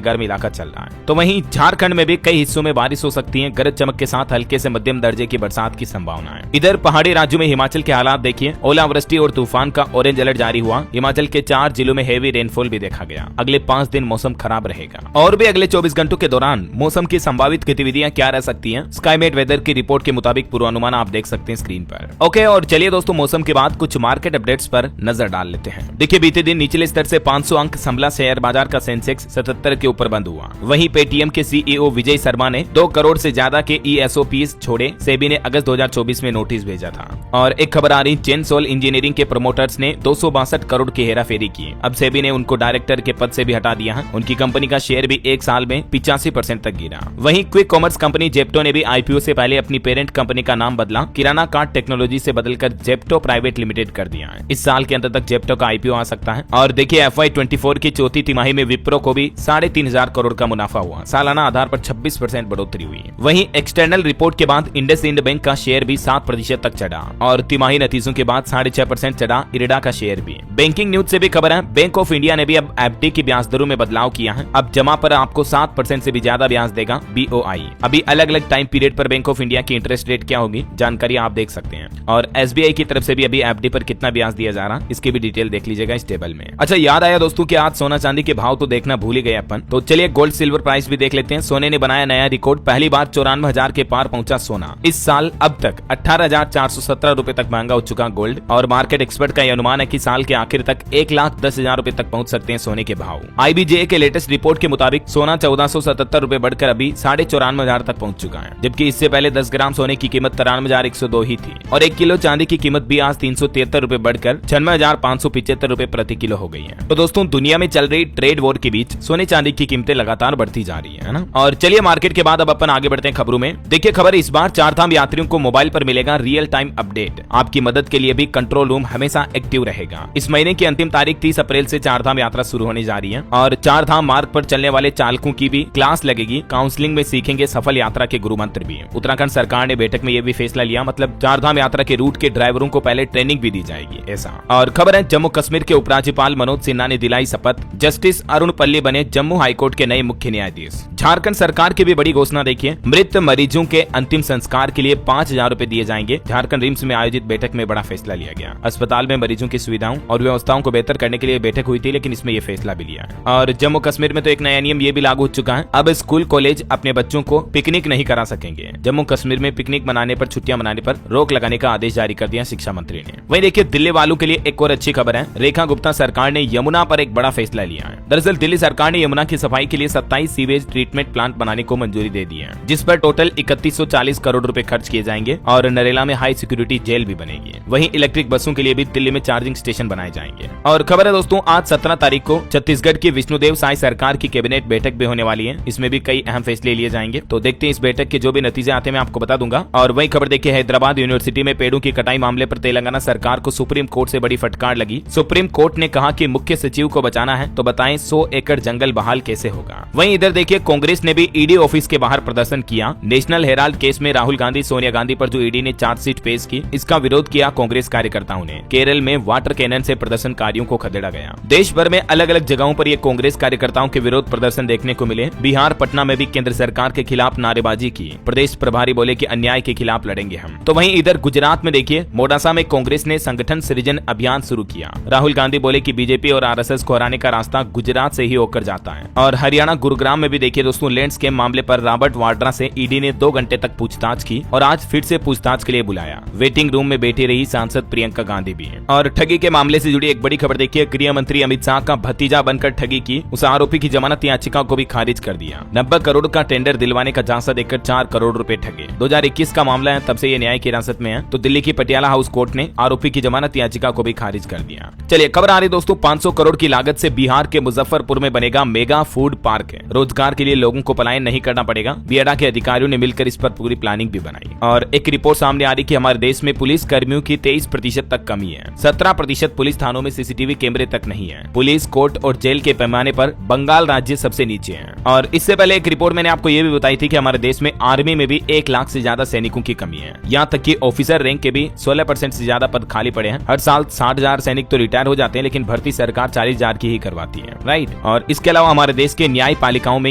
गर्म इलाका चल रहा है। तो वहीं झारखंड में भी कई हिस्सों में बारिश हो सकती है, गरज चमक के साथ हल्के से मध्यम दर्जे की बरसात की संभावना है। इधर पहाड़ी राज्यों में हिमाचल के हालात देखिए, ओलावृष्टि और तूफान का ऑरेंज अलर्ट जारी हुआ। हिमाचल के 4 जिलों में हेवी रेनफॉल भी देखा गया। अगले 5 दिन मौसम खराब रहेगा और भी अगले 24 घंटों के दौरान मौसम की संभावित गतिविधियां क्या रह सकती हैं, स्काईमेट वेदर की रिपोर्ट के मुताबिक पूर्वानुमान आप देख सकते हैं स्क्रीन पर। ओके, और चलिए दोस्तों मौसम के बाद कुछ मार्केट अपडेट्स पर नजर डाल लेते हैं। देखिए बीते दिन निचले स्तर से 500 अंक संभला शेयर बाजार का सेंसेक्स 77 के ऊपर बंद हुआ। वहीं पेटीएम के सीईओ विजय शर्मा ने 2 करोड़ से ज्यादा के ESOPs छोड़े। सेबी ने अगस्त 2024 में नोटिस भेजा था। और एक खबर आ रही, चेनसोल इंजीनियरिंग के प्रमोटर्स ने 262 करोड़ की हेराफेरी की। अब सेबी ने उनको डायरेक्टर के पद से भी हटा दिया है। उनकी कंपनी का शेयर भी 1 साल में 85% तक गिरा। वहीं क्विक कॉमर्स कंपनी जेप्टो ने भी IPO से पहले अपनी पेरेंट कंपनी का नाम बदला, किराना कार्ट टेक्नोलॉजी से बदलकर जेप्टो प्राइवेट लिमिटेड कर दिया है। इस साल के अंत तक जेप्टो का IPO आ सकता है। और देखिए FY24 की चौथी तिमाही में विप्रो को भी 3,500 करोड़ का मुनाफा हुआ। सालाना आधार पर 26% बढ़ोतरी हुई। वहीं एक्सटर्नल रिपोर्ट के बाद इंडसइंड बैंक का शेयर भी 7% तक चढ़ा और तिमाही नतीजों के बाद 6.5% चढ़ा इरेडा का शेयर भी। बैंकिंग न्यूज से भी खबर है, बैंक ऑफ इंडिया ने भी अब FD की ब्याज दरों में बदलाव किया है। अब जमा पर आपको 7% से भी ज्यादा ब्याज देगा BOI। अभी अलग अलग टाइम पीरियड पर बैंक ऑफ इंडिया की इंटरेस्ट रेट क्या होगी, जानकारी आप देख सकते हैं। और SBI की तरफ से भी अभी FD पर कितना ब्याज दिया जा रहा है, इसकी भी डिटेल देख लीजिएगा इस टेबल में। अच्छा, याद आया दोस्तों कि आज सोना चांदी के भाव तो देखना भूल ही गए अपन, तो चलिए गोल्ड सिल्वर प्राइस भी देख लेते हैं। सोने ने बनाया नया रिकॉर्ड, पहली बार 94,000 के पार पहुंचा सोना। इस साल अब तक 18,417 रुपए तक महंगा हो चुका गोल्ड और मार्केट एक्सपर्ट का यह अनुमान है कि साल के आखिर तक 1,10,000 रुपए तक पहुंच सकते हैं सोने के भाव। IBJ के लेटेस्ट रिपोर्ट के मुताबिक सोना 1,477 रुपए बढ़कर अभी 94,500 तक पहुंच चुका है, जबकि इससे पहले 10 ग्राम सोने की कीमत 93,102 ही थी और 1 किलो चांदी की कीमत भी आज 373 रुपए बढ़कर 96,575 रुपए प्रति किलो हो गई है। तो दोस्तों दुनिया में चल रही ट्रेड वॉर के बीच सोने चांदी की कीमतें लगातार बढ़ती जा रही है ना। और चलिए मार्केट के बाद अब अपन आगे बढ़ते हैं खबरों में। देखिए खबर, इस बार 4 धाम यात्रियों को मोबाइल पर मिलेगा रियल टाइम अपडेट। आपकी मदद के लिए भी कंट्रोल रूम हमेशा एक्टिव रहेगा। इस महीने की अंतिम तारीख 30 अप्रैल से 4 धाम यात्रा शुरू होने जा रही है और 4 धाम मार्ग पर चलने वाले चालकों की भी क्लास लगेगी। काउंसलिंग में सीखेंगे सफल यात्रा के गुरु मंत्र भी। उत्तराखंड सरकार ने बैठक में यह भी फैसला लिया, मतलब 4 धाम यात्रा के रूट के ड्राइवरों को पहले ट्रेनिंग भी दी जाएगी ऐसा। और खबर है, जम्मू कश्मीर के उपराज्यपाल मनोज सिन्हा ने दिलाई शपथ, जस्टिस अरुण पल्ली बने जम्मू हाईकोर्ट के नए मुख्य न्यायाधीश। झारखंड सरकार की भी बड़ी घोषणा देखिए, मृत मरीजों के अंतिम संस्कार के लिए 5,000 रुपए दिए जाएंगे। झारखंड रिम्स में आयोजित बैठक में बड़ा फैसला लिया गया। अस्पताल में मरीजों की सुविधाओं और व्यवस्थाओं को बेहतर करने के लिए बैठक हुई थी, लेकिन इसमें यह फैसला भी लिया। और जम्मू कश्मीर में तो एक नया नियम ये भी लागू हो चुका है, अब स्कूल कॉलेज अपने बच्चों को पिकनिक नहीं करा सकेंगे। जम्मू कश्मीर में पिकनिक मनाने पर, छुट्टियां मनाने पर रोक लगाने का आदेश जारी कर दिया शिक्षा मंत्री ने। वहीं देखिए दिल्ली वालों के लिए एक और अच्छी खबर है, रेखा गुप्ता सरकार ने यमुना पर एक बड़ा फैसला लिया है। दरअसल दिल्ली सरकार ने यमुना की सफाई के लिए 27 सीवेज ट्रीटमेंट प्लांट बनाने को मंजूरी दे दी है, जिस पर टोटल 3140 करोड़ रुपए खर्च किए जाएंगे और नरेला में हाई सिक्योरिटी जेल भी बनेगी। वहीं इलेक्ट्रिक बसों के लिए भी दिल्ली में चार्जिंग स्टेशन बनाए जाएंगे। और खबर है दोस्तों, आज 17 तारीख को छत्तीसगढ़ की विष्णुदेव साय सरकार की कैबिनेट बैठक भी होने वाली है। इसमें भी कई अहम फैसले लिए जाएंगे, तो देखते हैं इस बैठक के जो भी नतीजे आते हैं मैं आपको बता दूंगा। और वही खबर देखिए, हैदराबाद यूनिवर्सिटी में पेड़ों की कटाई मामले पर तेलंगाना सरकार को सुप्रीम कोर्ट से बड़ी फटकार लगी। सुप्रीम कोर्ट ने कहा कि मुख्य सचिव को बचाना है तो बताएं 100 एकड़ जंगल बहाल कैसे होगा। वहीं इधर देखिए, कांग्रेस ने भी ईडी ऑफिस के बाहर प्रदर्शन किया। नेशनल हेराल्ड केस में राहुल गांधी सोनिया गांधी पर जो ईडी ने चार्जशीट पेश की, इसका विरोध किया कांग्रेस कार्यकर्ताओं ने। केरल में वाटर कैनन से प्रदर्शनकारियों को खदेड़ा गया। देश भर में अलग अलग जगहों पर ये कांग्रेस कार्यकर्ताओं के विरोध प्रदर्शन देखने को मिले। बिहार पटना में भी केंद्र सरकार के खिलाफ नारेबाजी की। प्रदेश प्रभारी बोले कि अन्याय के खिलाफ लड़ेंगे हम। तो वहीं इधर गुजरात में देखिए, मोडासा में कांग्रेस ने संगठन सृजन अभियान शुरू किया। राहुल गांधी बोले कि बीजेपी और आरएसएस को हराने का रास्ता गुजरात से ही होकर जाता है। और हरियाणा गुरुग्राम में भी देखिए दोस्तों, लैंड स्कैम मामले पर रॉबर्ट वाड्रा से ईडी ने 2 घंटे तक पूछताछ की और आज फिर से पूछताछ के लिए बुलाया। वेटिंग रूम में बैठी रही सांसद प्रियंका गांधी भी। और ठगी के मामले से जुड़ी एक बड़ी खबर देखिए, गृह मंत्री अमित शाह का भतीजा बनकर ठगी की, उस आरोपी की जमानत याचिका को भी खारिज कर दिया। 90 करोड़ का टेंडर दिलवाने का झांसा देकर 4 करोड़ रुपए ठगे। 2021 का मामला है, तब से ये न्याय की हिरासत में है। तो दिल्ली की पटियाला हाउस कोर्ट ने आरोपी की जमानत याचिका को भी खारिज कर दिया। चलिए खबर आ रही दोस्तों, 500 करोड़ की लागत से बिहार के मुजफ्फरपुर में बनेगा मेगा फूड पार्क है। रोजगार के लिए लोगों को पलायन नहीं करना पड़ेगा। बियाडा के अधिकारियों ने मिलकर इस पर पूरी प्लानिंग भी बनाई। और एक रिपोर्ट सामने आ रही कि हमारे देश में पुलिस कर्मियों की 23% तक कमी है। 17% पुलिस थानों में सीसीटीवी कैमरे तक नहीं है। पुलिस, कोर्ट और जेल के पैमाने पर बंगले बंगाल राज्य सबसे नीचे है। और इससे पहले एक रिपोर्ट मैंने आपको ये भी बताई थी कि हमारे देश में आर्मी में भी 1 लाख से ज्यादा सैनिकों की कमी है। यहाँ तक कि ऑफिसर रैंक के भी 16% से ज्यादा पद खाली पड़े हैं। हर साल 60,000 सैनिक तो रिटायर हो जाते हैं, लेकिन भर्ती सरकार 40,000 की ही करवाती है, राइट। और इसके अलावा हमारे देश के न्यायपालिकाओं में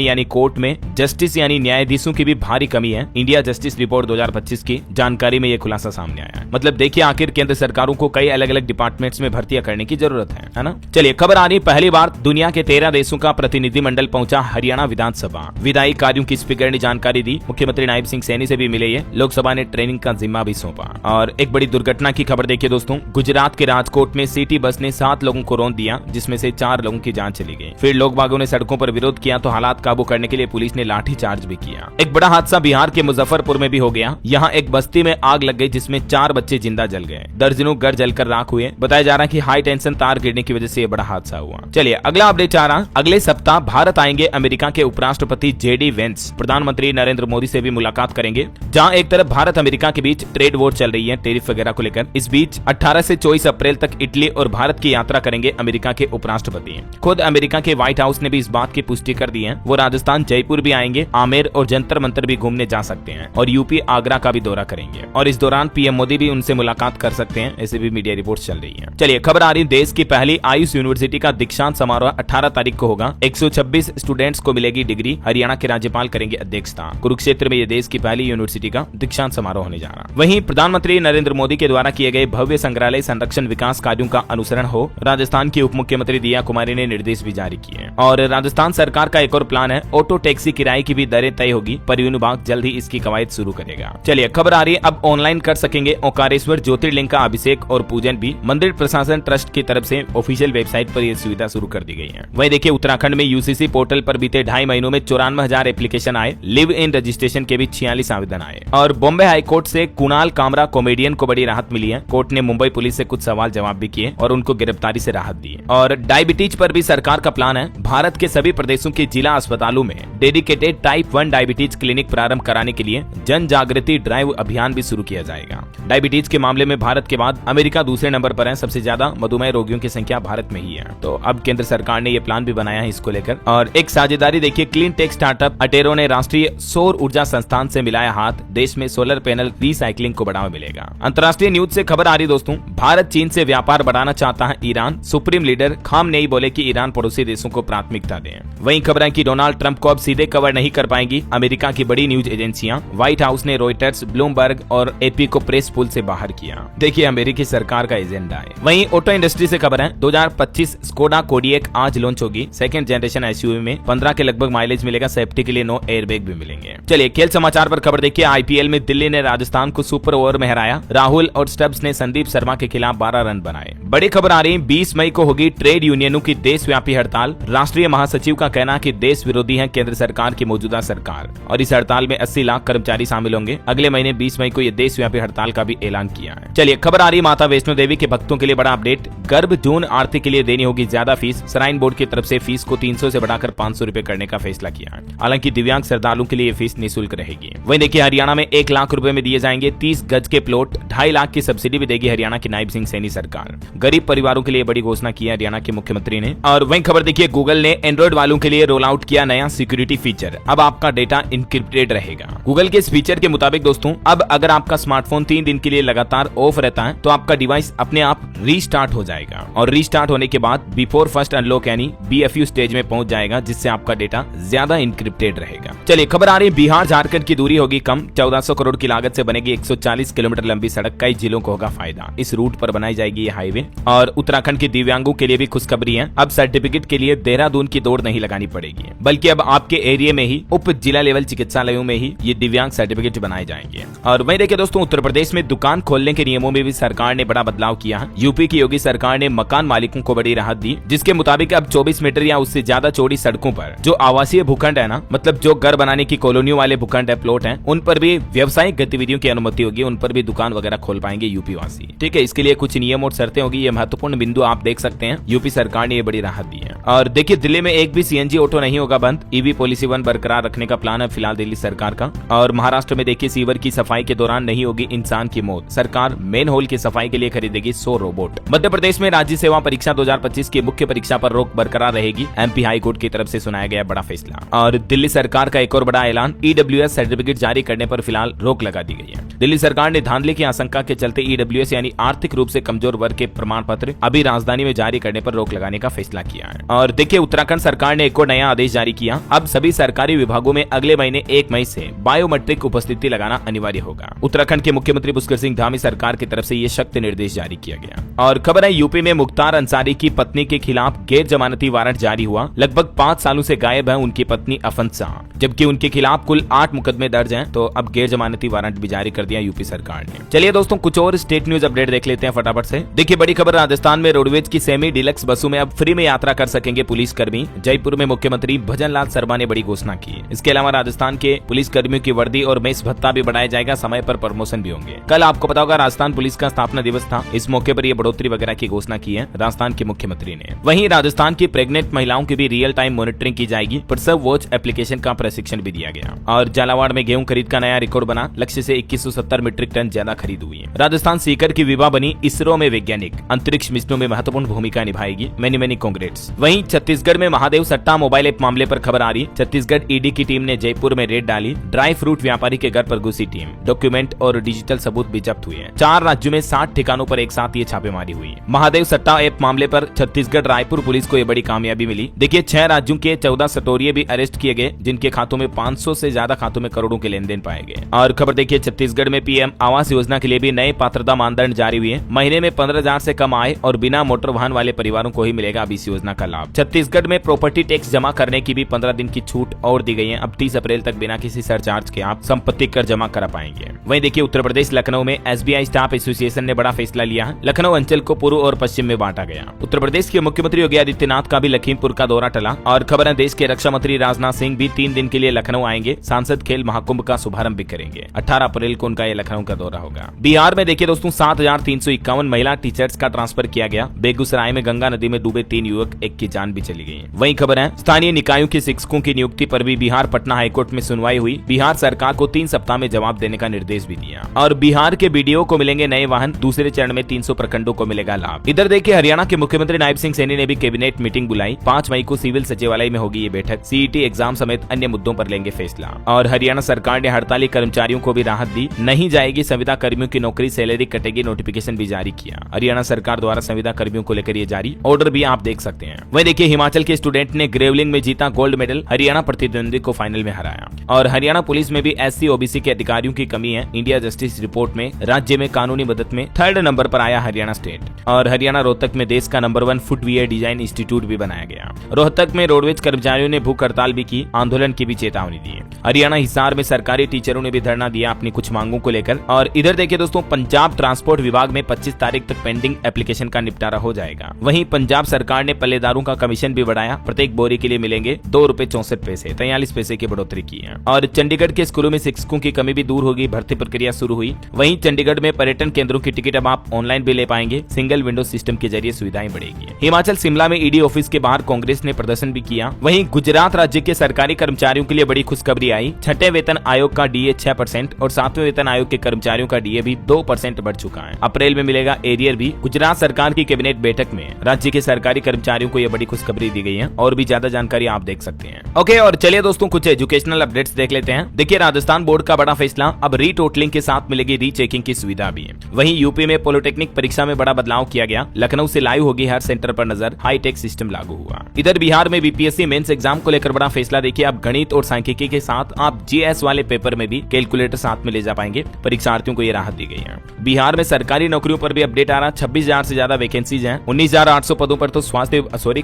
यानी कोर्ट में जस्टिस यानी न्यायाधीशों की भी भारी कमी है। इंडिया जस्टिस रिपोर्ट 2025 की जानकारी में यह खुलासा सामने आया है। मतलब देखिए आखिर केंद्र सरकारों को कई अलग अलग डिपार्टमेंट्स में भर्तियां करने की जरूरत है ना। चलिए खबर आ रही, पहली बार दुनिया के 13 देशों का प्रतिनिधिमंडल पहुंचा हरियाणा विधानसभा। विधायी कार्यों की स्पीकर ने जानकारी दी। मुख्यमंत्री नायब सिंह सैनी से भी मिले। ये लोकसभा ने ट्रेनिंग का जिम्मा भी सौंपा। और एक बड़ी दुर्घटना की खबर देखिए दोस्तों, गुजरात के राजकोट में सिटी बस ने 7 लोगों को रौंद दिया, जिसमें से 4 लोगों की जान चली गई। फिर लोग बागों ने सड़कों पर विरोध किया तो हालात काबू करने के लिए पुलिस ने लाठी चार्ज भी किया। एक बड़ा हादसा बिहार के मुजफ्फरपुर में भी हो गया। यहाँ एक बस्ती में आग लग गई, जिसमें 4 बच्चे जिंदा जल गए। दर्जनों घर जलकर राख हुए। बताया जा रहा है कि हाई टेंशन तार गिरने की वजह से ये बड़ा हादसा हुआ। चलिए अगला अपडेट आ रहा, अगले सप्ताह भारत आएंगे अमेरिका के उपराष्ट्रपति JD वेंस। प्रधानमंत्री नरेंद्र मोदी से भी मुलाकात करेंगे। जहां एक तरफ भारत अमेरिका के बीच ट्रेड वॉर चल रही है, टैरिफ वगैरह को लेकर। इस बीच 18 से 24 अप्रैल तक इटली और भारत की यात्रा करेंगे अमेरिका के उपराष्ट्रपति। खुद अमेरिका के व्हाइट हाउस ने भी इस बात की पुष्टि कर दी है। वो राजस्थान जयपुर भी आएंगे, आमेर और जंतर मंतर भी घूमने जा सकते हैं और यूपी आगरा का भी दौरा करेंगे। और इस दौरान पीएम मोदी भी उनसे मुलाकात कर सकते हैं, ऐसे भी मीडिया रिपोर्ट्स चल रही है। चलिए खबर आ रही, देश की पहली आयुष यूनिवर्सिटी का दीक्षांत समारोह 18 तारीख को होगा। 126 स्टूडेंट्स को मिलेगी डिग्री। हरियाणा के राज्यपाल करेंगे अध्यक्षता। कुरुक्षेत्र में ये देश की पहली यूनिवर्सिटी का दीक्षांत समारोह होने जा रहा। वहीं प्रधानमंत्री नरेंद्र मोदी के द्वारा किए गए भव्य संग्रहालय संरक्षण विकास कार्यों का अनुसरण हो, राजस्थान की उप मुख्यमंत्री दिया कुमारी ने निर्देश भी जारी किए। और राजस्थान सरकार का एक और प्लान है, ऑटो टैक्सी किराए की भी दरें तय होगी। परिवहन विभाग जल्द ही इसकी कवायद शुरू करेगा। चलिए खबर आ रही है, अब ऑनलाइन कर सकेंगे ओंकारेश्वर ज्योतिर्लिंग का अभिषेक और पूजन भी। मंदिर प्रशासन ट्रस्ट की तरफ से ऑफिशियल वेबसाइट पर यह सुविधा शुरू कर दी गई है। वहीं देखिए उत्तराखंड में यूसीसी पोर्टल पर बीते 2.5 महीनों में 94,000 एप्लीकेशन आए। लिव इन रजिस्ट्रेशन के भी 46 आवेदन आए। और बॉम्बे हाईकोर्ट से कुणाल कामरा कॉमेडियन को बड़ी राहत मिली है। कोर्ट ने मुंबई पुलिस से कुछ सवाल जवाब भी किए और उनको गिरफ्तारी से राहत दी। और डायबिटीज पर भी सरकार का प्लान है। भारत के सभी प्रदेशों के जिला अस्पतालों में डेडिकेटेड टाइप 1 डायबिटीज क्लिनिक प्रारंभ कराने के लिए जन जागृति ड्राइव अभियान भी शुरू किया जाएगा। डायबिटीज के मामले में भारत के बाद अमेरिका दूसरे नंबर पर है। सबसे ज्यादा मधुमेह रोगियों की संख्या भारत में ही है। तो अब केंद्र सरकार ने ये प्लान भी बनाया है इसको लेकर। और एक साझेदारी देखिए, क्लीन टेक स्टार्टअप अटेरो ने राष्ट्रीय सौर ऊर्जा संस्थान से मिलाया हाथ। देश में सोलर पैनल रिसाइकलिंग को बढ़ावा मिलेगा। अंतर्राष्ट्रीय न्यूज से खबर आ रही दोस्तों, भारत चीन से व्यापार बढ़ाना चाहता है ईरान। सुप्रीम लीडर खामनेई बोले कि ईरान पड़ोसी देशों को प्राथमिकता दें। वहीं खबर है कि डोनाल्ड ट्रंप को अब सीधे कवर नहीं कर पाएंगी अमेरिका की बड़ी न्यूज एजेंसियां। व्हाइट हाउस ने रॉयटर्स, ब्लूमबर्ग और एपी को प्रेस पूल से बाहर किया। देखिए अमेरिकी सरकार का एजेंडा है। वहीं ऑटो इंडस्ट्री से खबर है, 2025 स्कोडा कोडियक आज लॉन्च होगी। सेकंड जनरेशन एसयूवी में 15 के लगभग माइलेज मिलेगा। सेफ्टी के लिए 9 एयरबैग भी मिलेंगे। चलिए खेल समाचार पर खबर देखिए, आईपीएल में दिल्ली ने राजस्थान को सुपर ओवर में हराया। राहुल और स्टब्स ने संदीप शर्मा के खिलाफ 12 रन बनाए। बड़ी खबर आ रही, 20 मई को होगी ट्रेड यूनियनों की देशव्यापी हड़ताल। राष्ट्रीय महासचिव का कहना कि देश विरोधी है केंद्र सरकार की मौजूदा सरकार और इस हड़ताल में 80 लाख कर्मचारी शामिल होंगे। अगले महीने 20 मई को यह देशव्यापी हड़ताल का भी ऐलान किया है। चलिए खबर आ रही, माता वैष्णो देवी के भक्तों के लिए बड़ा अपडेट। गर्भ जून आरती के लिए देनी होगी ज्यादा फीस। श्राइन बोर्ड की तरफ से फीस को 300 से बढ़ाकर 500 रुपए करने का फैसला किया है। हालांकि दिव्यांग श्रद्धालुओं के लिए फीस निःशुल्क रहेगी। वहीं देखिए हरियाणा में 1 लाख रुपए में दिए जाएंगे 30 गज के प्लॉट। 2.5 लाख की सब्सिडी भी देगी हरियाणा की नायब सिंह सैनी सरकार। गरीब परिवारों के लिए बड़ी घोषणा की है हरियाणा के मुख्यमंत्री ने। और वहीं खबर देखिए, गूगल ने एंड्रॉइड वालों के लिए रोल आउट किया नया सिक्योरिटी फीचर। अब आपका डेटा इनक्रिप्टेड रहेगा। गूगल के इस फीचर के मुताबिक दोस्तों, अब अगर आपका स्मार्टफोन 3 दिन के लिए लगातार ऑफ रहता है तो आपका डिवाइस अपने आप रीस्टार्ट हो जाएगा और रीस्टार्ट होने के बाद बिफोर फर्स्ट अनलॉक यानी BFU स्टेज में पहुंच जाएगा, जिससे आपका डेटा ज्यादा इनक्रिप्टेड रहेगा। चलिए खबर आ रही है, बिहार झारखंड की दूरी होगी कम। 1400 करोड़ की लागत से बनेगी 140 किलोमीटर लंबी सड़क। कई जिलों को होगा फायदा। इस रूट पर बनाई जाएगी ये हाईवे। और उत्तराखंड के दिव्यांगों के लिए भी खुशखबरी है। अब सर्टिफिकेट के लिए देहरादून की दौड़ नहीं लगानी पड़ेगी, बल्कि अब आपके एरिया में ही उप जिला लेवल चिकित्सालयों में ही ये दिव्यांग सर्टिफिकेट बनाए जाएंगे। और वहीं देखिए दोस्तों, उत्तर प्रदेश में दुकान खोलने के नियमों में भी सरकार ने बड़ा बदलाव किया है। यूपी की योगी सरकार ने मकान मालिकों को बड़ी राहत दी, जिसके मुताबिक अब 24 मीटर या उससे ज्यादा चौड़ी सड़कों पर जो आवासीय भूखंड है ना, मतलब जो घर बनाने की कॉलोनियों वाले भूखंड है, प्लॉट है, उन पर भी व्यावसायिक गतिविधियों की अनुमति होगी। उन पर भी दुकान वगैरह खोल पाएंगे यूपी वासी। ठीक है, इसके लिए कुछ नियम और शर्तें होगी। ये महत्वपूर्ण बिंदु आप देख सकते हैं। यूपी सरकार ने ये बड़ी राहत दी है। और देखिए दिल्ली में एक भी CNG ऑटो नहीं होगा बंद। EV पॉलिसी 1 बरकरार रखने का प्लान है फिलहाल दिल्ली सरकार का। और महाराष्ट्र में देखिए सीवर की सफाई के दौरान नहीं होगी इंसान की मौत। प्रमोद। सरकार मेन होल की सफाई के लिए खरीदेगी 100 रोबोट। मध्य प्रदेश में राज्य सेवा परीक्षा 2025 की मुख्य परीक्षा पर रोक बरकरार रहेगी। एमपी हाई कोर्ट की तरफ से सुनाया गया बड़ा फैसला। और दिल्ली सरकार का एक और बड़ा ऐलान, ईडब्ल्यूएस सर्टिफिकेट जारी करने पर फिलहाल रोक लगा दी गई है। दिल्ली सरकार ने धांधली की आशंका के चलते ईडब्ल्यूएस यानी आर्थिक रूप से कमजोर वर्ग के प्रमाण पत्र अभी राजधानी में जारी करने पर रोक लगाने का फैसला किया है। और देखिए, उत्तराखंड सरकार ने एक और नया आदेश जारी किया। अब सभी सरकारी विभागों में अगले महीने 1 मई से बायोमेट्रिक उपस्थिति लगाना अनिवार्य होगा। उत्तराखंड के मुख्यमंत्री पुष्कर सिंह धामी सरकार की तरफ से ये सख्त निर्देश जारी किया गया। और खबर है, यूपी में मुख्तार अंसारी की पत्नी के खिलाफ गैर जमानती वारंट जारी हुआ। लगभग 5 सालों से गायब है उनकी पत्नी अफंसा, जबकि उनके खिलाफ कुल 8 मुकदमे दर्ज हैं। तो अब गैर जमानती वारंट भी जारी कर दिया यूपी सरकार ने। चलिए दोस्तों, कुछ और स्टेट न्यूज अपडेट देख लेते हैं फटाफट से। देखिए, बड़ी खबर, राजस्थान में रोडवेज की सेमी डिलक्स बसों में अब फ्री में यात्रा कर सकेंगे पुलिस कर्मी। जयपुर में मुख्यमंत्री भजन लाल शर्मा ने बड़ी घोषणा की। इसके अलावा राजस्थान के पुलिस कर्मियों की वर्दी और मेस भत्ता भी बढ़ाया जाएगा। समय पर प्रमोशन भी होंगे। कल आपको पता होगा राजस्थान पुलिस का स्थापना दिवस था। इस मौके पर यह बढ़ोतरी वगैरह की घोषणा की है राजस्थान के मुख्यमंत्री ने। वहीं राजस्थान की प्रेग्नेंट महिलाओं की भी रियल टाइम मॉनिटरिंग की जाएगी। प्रसव वॉच एप्लीकेशन का प्रशिक्षण भी दिया गया। और झालावाड़ में गेहूं खरीद का नया रिकॉर्ड बना। लक्ष्य से 2170 मीट्रिक टन ज्यादा खरीद हुई है। राजस्थान सीकर की विवाह बनी। इसरो में वैज्ञानिक अंतरिक्ष मिशनों में महत्वपूर्ण भूमिका निभाएगी। Many congrats. वहीं छत्तीसगढ़ में महादेव सट्टा मोबाइल ऐप मामले पर खबर आ रही। छत्तीसगढ़ ईडी की टीम ने जयपुर में रेड डाली। ड्राई फ्रूट व्यापारी के घर पर घुसी टीम। डॉक्यूमेंट और डिजिटल सबूत भी जब्त हुए हैं। 4 राज्यों में 60 ठिकानों पर एक साथ ये छापेमारी हुई। महादेव सट्टा ऐप मामले पर छत्तीसगढ़ रायपुर पुलिस को ये बड़ी कामयाबी मिली। देखिए, 6 राज्यों के 14 सटोरिये भी अरेस्ट किए गए, जिनके खातों में 500 से ज्यादा खातों में करोड़ों के लेन देन पाए गए। और खबर देखिए, छत्तीसगढ़ में पीएम आवास योजना के लिए भी नए पात्रता मानदंड जारी हुए। महीने में 15,000 से कम आय और बिना मोटर वाहन वाले परिवारों को ही मिलेगा अब इस योजना का लाभ। छत्तीसगढ़ में प्रॉपर्टी टैक्स जमा करने की भी 15 दिन की छूट और दी गई है। अब 30 अप्रैल तक बिना किसी सरचार्ज के आप संपत्ति कर जमा करा पाएंगे। वहीं देखिए, उत्तर प्रदेश लखनऊ में एसबीआई स्टाफ एसोसिएशन ने बड़ा फैसला लिया है। लखनऊ अंचल को पूर्व और पश्चिम में बांटा गया। उत्तर प्रदेश के मुख्यमंत्री योगी आदित्यनाथ का भी लखीमपुर का दौरा टला। और खबर है, देश के रक्षा मंत्री राजनाथ सिंह भी 3 दिन के लिए लखनऊ आएंगे। सांसद खेल महाकुंभ का शुभारंभ भी करेंगे। 18 अप्रैल को उनका ये लखनऊ का दौरा होगा। बिहार में देखिए दोस्तों, 7,351 महिला टीचर्स का ट्रांसफर किया गया। बेगूसराय में गंगा नदी में डूबे 3 युवक, एक की जान भी चली गई। वहीं खबर है, स्थानीय निकायों के शिक्षकों की नियुक्ति पर भी बिहार पटना हाईकोर्ट में सुनवाई हुई। बिहार सरकार को 3 सप्ताह में जवाब देने का निर्देश भी दिया। और बिहार के बीडीओ को मिलेंगे नए वाहन। दूसरे चरण में 300 प्रखंडों को मिलेगा लाभ। इधर देखिए, हरियाणा के मुख्यमंत्री नायब सिंह सैनी ने भी कैबिनेट मीटिंग बुलाई। 5 मई को सिविल सचिवालय में होगी ये बैठक। सीईटी एग्जाम समेत अन्य मुद्दों पर लेंगे फैसला। और हरियाणा सरकार ने हड़ताली कर्मचारियों को भी राहत दी। नहीं जाएगी संविदा कर्मियों की नौकरी, सैलरी कटेगी, नोटिफिकेशन भी जारी किया। हरियाणा सरकार द्वारा संविदा कर्मियों को लेकर ये जारी ऑर्डर भी आप देख सकते हैं। वहीं देखिए, हिमाचल के स्टूडेंट ने ग्रेवलिंग में जीता गोल्ड मेडल। हरियाणा प्रतिद्वंदी को फाइनल में हराया। और हरियाणा पुलिस में भी एससी ओबीसी के अधिकारियों की कमी है। इंडिया जस्टिस रिपोर्ट में राज्य में कानूनी मदद में 3rd नंबर पर आया हरियाणा स्टेट। और हरियाणा रोहतक में देश का नंबर 1 फुटवियर डिजाइन इंस्टीट्यूट भी बनाया गया। रोहतक में रोडवेज कर्मचारियों ने भूख हड़ताल भी की। आंदोलन की भी चेतावनी दी। हरियाणा हिसार में सरकारी टीचरों ने भी धरना दिया अपनी कुछ मांगों को लेकर। और इधर देखिए दोस्तों, पंजाब ट्रांसपोर्ट विभाग में 25 तारीख तक पेंडिंग एप्लीकेशन का निपटारा हो जाएगा। वहीं पंजाब सरकार ने पल्लेदारों का कमीशन भी बढ़ाया। प्रत्येक बोरी के लिए मिलेंगे ₹2.64, 43 पैसे की बढ़ोतरी की है। और चंडीगढ़ के स्कूलों में शिक्षकों की कमी भी दूर होगी। भर्ती प्रक्रिया शुरू हुई। वहीं चंडीगढ़ में पर्यटन केंद्रों की टिकट अब आप ऑनलाइन भी ले पाएंगे। सिंगल विंडो सिस्टम के जरिए सुविधाएं बढ़ेगी। हिमाचल शिमला में ईडी ऑफिस के बाहर कांग्रेस ने प्रदर्शन भी किया। वहीं गुजरात राज्य के सरकारी कर्मचारियों के लिए बड़ी खुशखबरी आई। 6ठे वेतन आयोग का डीए 6% और 7वें वेतन आयोग के कर्मचारियों का डीए भी 2% बढ़ चुका है। अप्रैल में मिलेगा एरियर भी। गुजरात सरकार की कैबिनेट बैठक में राज्य के सरकारी कर्मचारियों को यह बड़ी खुशखबरी दी गई है। और भी ज्यादा जानकारी आप देख सकते हैं। ओके, और चलिए दोस्तों, कुछ एजुकेशनल अपडेट्स देख लेते हैं। देखिए, राजस्थान बोर्ड का बड़ा फैसला, अब रीटोटलिंग के साथ मिलेगी रीचेकिंग की सुविधा भी। वहीं यूपी में पॉलिटेक्निक परीक्षा में बड़ा बदलाव किया गया। लखनऊ से लाइव होगी हर सेंटर पर नजर। हाईटेक सिस्टम लागू हुआ। इधर बिहार में बीपीएससी मेंस एग्जाम को लेकर बड़ा फैसला। देखिए, अब गणित और सांख्यिकी के साथ आप जीएस वाले पेपर में भी कैलकुलेटर साथ में ले जा पाएंगे। परीक्षार्थियों को ये राहत दी गई है। बिहार में सरकारी नौकरियों पर भी अपडेट आ रहा। 26,000 से ज्यादा वैकेंसीज हैं। 19,800 पदों पर तो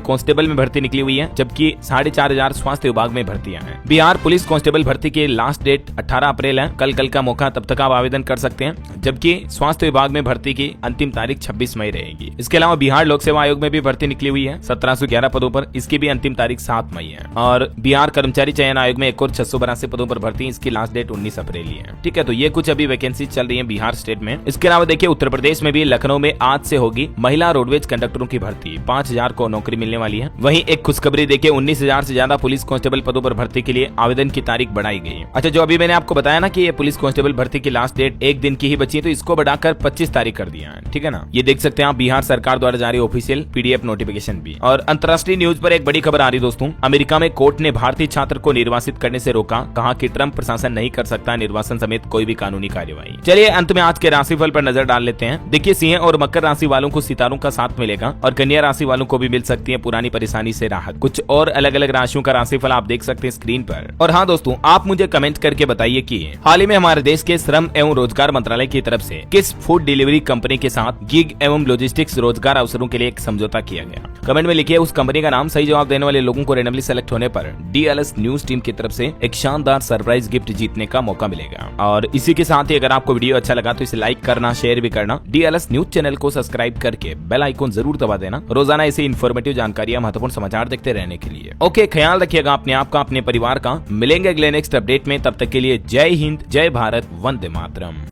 कांस्टेबल में भर्ती निकली हुई है, जबकि 4,500 स्वास्थ्य विभाग में भर्तियां हैं। बिहार पुलिस कांस्टेबल भर्ती की लास्ट डेट 18 अप्रैल है। कल का मौका, तब तक आप आवेदन कर सकते हैं। जबकि स्वास्थ्य विभाग में भर्ती की अंतिम तारीख 26 मई रहेगी। इसके अलावा बिहार लोक सेवा आयोग में भी भर्ती निकली हुई है 1711 पदों पर। इसकी भी अंतिम तारीख 7 मई है। और बिहार कर्मचारी चयन आयोग में एक और 682 पदों पर भर्ती। इसकी लास्ट डेट 19 अप्रैल है। ठीक है, तो ये कुछ अभी वैकेंसी चल रही है बिहार स्टेट में। इसके अलावा देखिए, उत्तर प्रदेश में भी लखनऊ में आज से होगी महिला रोडवेज कंडक्टरों की भर्ती। 5,000 को नौकरी मिलने वाली है। वहीं एक खुशखबरी देखिए, 19,000 से ज्यादा पुलिस कांस्टेबल पदों पर भर्ती के लिए आवेदन की तारीख बढ़ाई गई। अच्छा, जो अभी मैंने आपको बताया ना कि ये पुलिस कांस्टेबल भर्ती की लास्ट डेट 1 दिन की ही बची है, तो इसको बढ़ाकर 25 तारीख कर दिया है, ठीक है ना। ये देख सकते हैं आप बिहार सरकार द्वारा जारी ऑफिशियल पीडीएफ नोटिफिकेशन भी। और अंतर्राष्ट्रीय न्यूज पर एक बड़ी खबर आ रही दोस्तों, अमेरिका में कोर्ट ने भारतीय छात्र को निर्वासित करने से रोका, कहा कि ट्रंप प्रशासन नहीं कर सकता निर्वासन समेत कोई भी कानूनी कार्यवाही। चलिए अंत में आज के राशिफल पर नजर डाल लेते हैं। देखिए सिंह और मकर राशि वालों को सितारों का साथ मिलेगा और कन्या राशि वालों को भी मिल सकती है पुरानी परेशानी से राहत। कुछ और अलग अलग राशियों का राशिफल आप देख सकते हैं स्क्रीन पर। और हाँ दोस्तों, आप मुझे कमेंट करके बताइए कि हाल ही में हमारे देश के श्रम एवं रोजगार मंत्रालय की तरफ से किस फूड डिलीवरी कंपनी के साथ गिग एवं लॉजिस्टिक्स रोजगार अवसरों के लिए एक समझौता किया गया। कमेंट में लिखिए उस कंपनी का नाम। सही जवाब देने वाले लोगों को रैंडमली सेलेक्ट होने पर डीएलएस न्यूज टीम की तरफ से एक शानदार सरप्राइज गिफ्ट जीतने का मौका मिलेगा। और इसी के साथ ही अगर आपको वीडियो अच्छा लगा तो इसे लाइक करना, शेयर भी करना, डीएलएस न्यूज चैनल को सब्सक्राइब करके बेल आइकन जरूर दबा देना रोजाना ऐसे इन्फॉर्मेटिव जानकारियां, महत्वपूर्ण समाचार देखते रहने के लिए। ओके, ख्याल रखिएगा अपने आप का, अपने परिवार का। मिलेंगे अगले नेक्स्ट अपडेट में, तब तक के लिए जय हिंद, जय भारत, वंदे मातरम।